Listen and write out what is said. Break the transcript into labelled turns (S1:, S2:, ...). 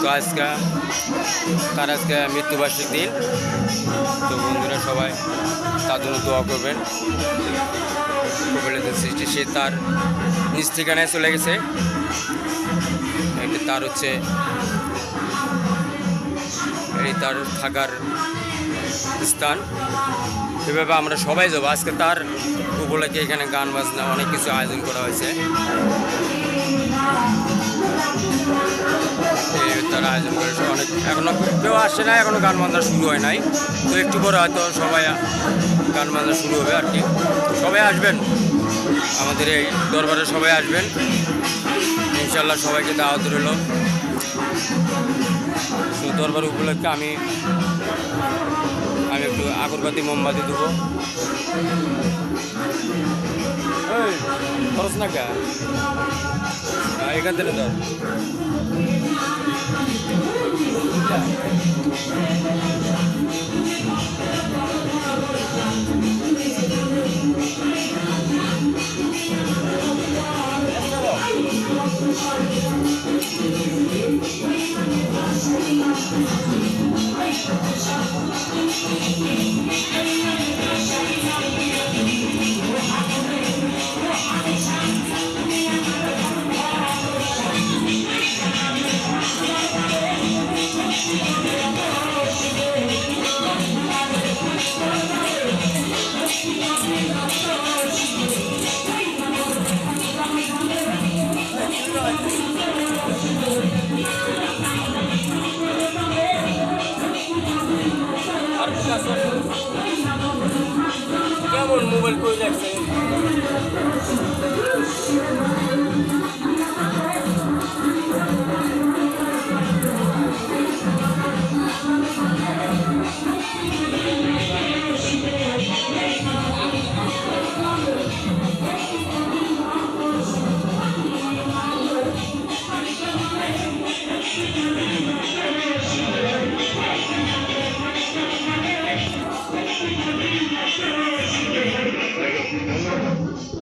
S1: তো আজকে মৃত্যুবার্ষিক দিন। তো বন্ধুরা সবাই তার জন্য দোয়া করবেন। কপিলনাথের সৃষ্টি, সে তার নিজ ঠিকানায় চলে গেছে। তার হচ্ছে এই তার থাকার স্থান। এভাবে আমরা সবাই যাবো। আজকে তার উপলক্ষে এখানে গান বাজনা অনেক কিছু আয়োজন করা হয়েছে। তার আয়োজন করেছে অনেক, এখনো কেউ আসে না, এখনো গান বাজনা শুরু হয় নাই। তো একটু পরে হয়তো সবাই গান বাজনা শুরু হবে আর কি। সবাই আসবেন, আমাদের এই দরবারে সবাই আসবেন ইনশাল্লাহ। সবাইকে দাওয়াত রইল। তো দরবার উপলক্ষে আমি একটু আগরবাতি মোমবাতি দেবো। খরচ না কে এখান থেকে ধর।